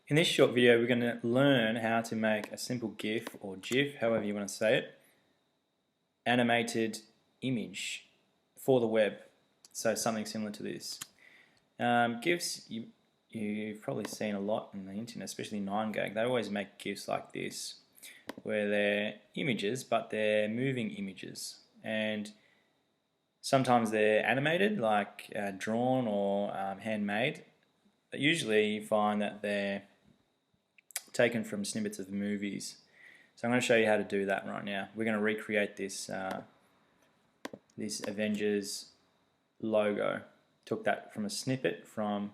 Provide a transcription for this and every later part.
In this short video, we're going to learn how to make a simple GIF or GIF, however you want to say it, animated image for the web. So something similar to this. GIFs, you've probably seen a lot on the internet, especially 9gag. They always make GIFs like this, where they're images, but they're moving images. And sometimes they're animated, like drawn or handmade. But usually you find that they're taken from snippets of movies. So I'm going to show you how to do that right now. We're going to recreate this this Avengers logo. Took that from a snippet from,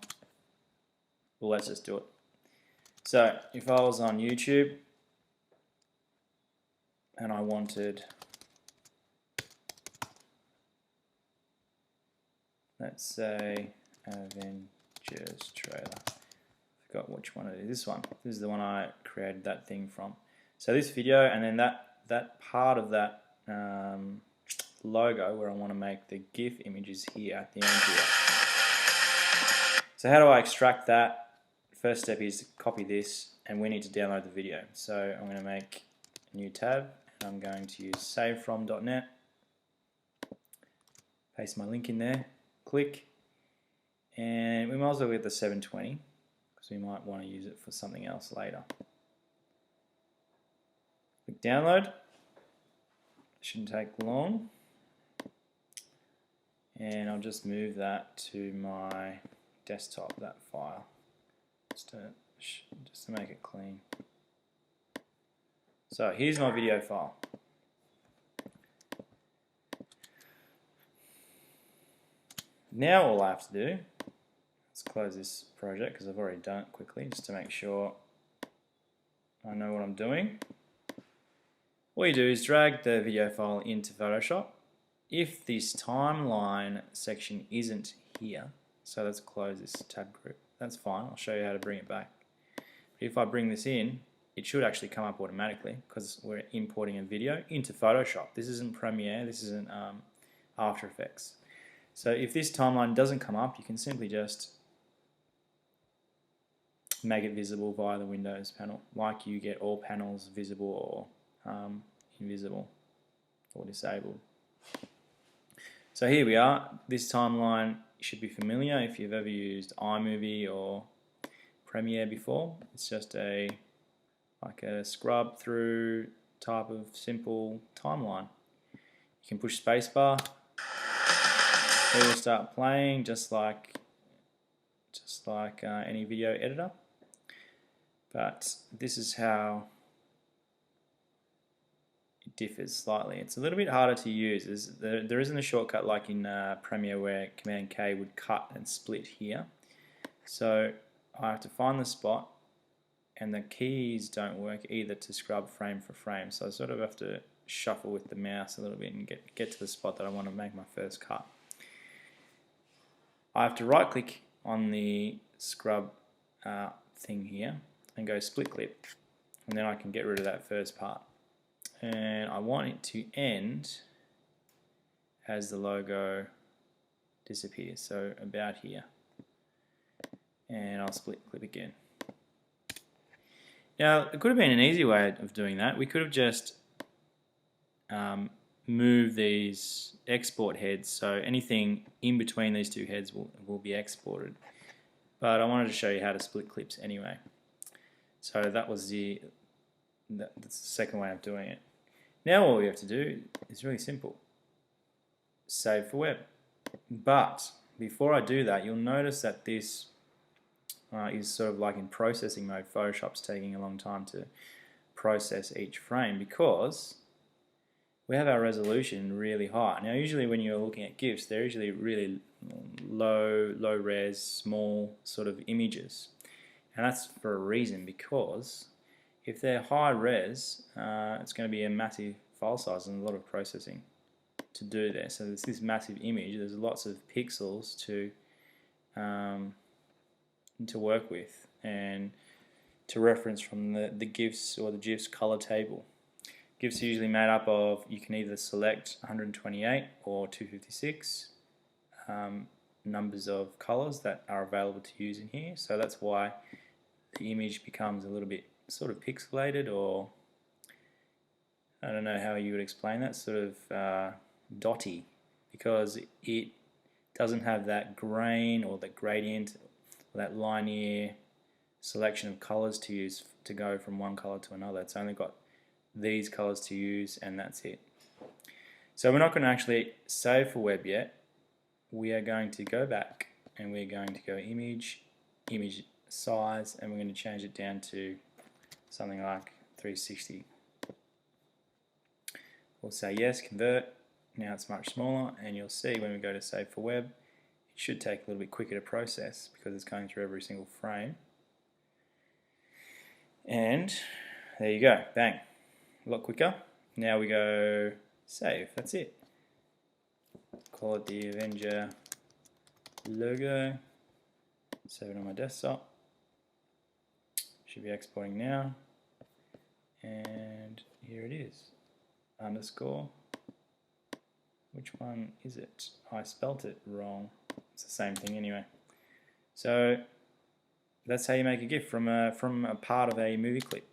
well, let's just do it. So if I was on YouTube and I wanted, let's say, Avengers trailer. Forgot which one it is. This one. This is the one I created that thing from. So this video, and then that part of that logo where I want to make the GIF images here at the end here. So how do I extract that? First step is to copy this, and we need to download the video. So I'm going to make a new tab, and I'm going to use savefrom.net. Paste my link in there. Click, and we might as well get the 720. We might want to use it for something else later. Click download. Shouldn't take long. And I'll just move that to my desktop, that file, just to make it clean. So here's my video file. Now all I have to do, let's close this project because I've already done it quickly just to make sure I know what I'm doing. All you do is drag the video file into Photoshop. If this timeline section isn't here, so let's close this tab group, that's fine, I'll show you how to bring it back. But if I bring this in, it should actually come up automatically because we're importing a video into Photoshop. This isn't Premiere, this isn't After Effects. So if this timeline doesn't come up, you can simply just make it visible via the Windows panel, like you get all panels visible or invisible or disabled. So here we are. This timeline should be familiar if you've ever used iMovie or Premiere before. It's just like a scrub through type of simple timeline. You can push spacebar. It will start playing just like any video editor. But this is how it differs slightly. It's a little bit harder to use. There isn't a shortcut like in Premiere where Command K would cut and split here. So I have to find the spot, and the keys don't work either to scrub frame for frame. So I sort of have to shuffle with the mouse a little bit and get to the spot that I want to make my first cut. I have to right click on the scrub thing here and go split clip, and then I can get rid of that first part. And I want it to end as the logo disappears, so about here. And I'll split clip again. Now, it could have been an easy way of doing that. We could have just moved these export heads, so anything in between these two heads will be exported. But I wanted to show you how to split clips anyway. So that was that's the second way of doing it. Now all we have to do is really simple. Save for web. But before I do that, you'll notice that this is sort of like in processing mode. Photoshop's taking a long time to process each frame because we have our resolution really high. Now usually when you're looking at GIFs, they're usually really low res, small sort of images. And that's for a reason, because if they're high res, it's going to be a massive file size and a lot of processing to do there. So there's this massive image, there's lots of pixels to work with and to reference from the GIFs or the GIFs color table. GIFs are usually made up of, you can either select 128 or 256 numbers of colors that are available to use in here. So that's why the image becomes a little bit sort of pixelated, or I don't know how you would explain that, sort of dotty, because it doesn't have that grain or that gradient or that linear selection of colors to use to go from one color to another. It's only got these colors to use, and that's it. So we're not going to actually save for web yet. We are going to go back and we're going to go image size, and we're going to change it down to something like 360. We'll say yes, convert. Now it's much smaller, and you'll see when we go to save for web, it should take a little bit quicker to process because it's going through every single frame. And there you go, bang, a lot quicker. Now we go save, that's it. Call it the Avenger logo, save it on my desktop. Should be exporting now, and here it is, underscore. Which one is it? I spelt it wrong. It's the same thing anyway. So that's how you make a GIF from a part of a movie clip.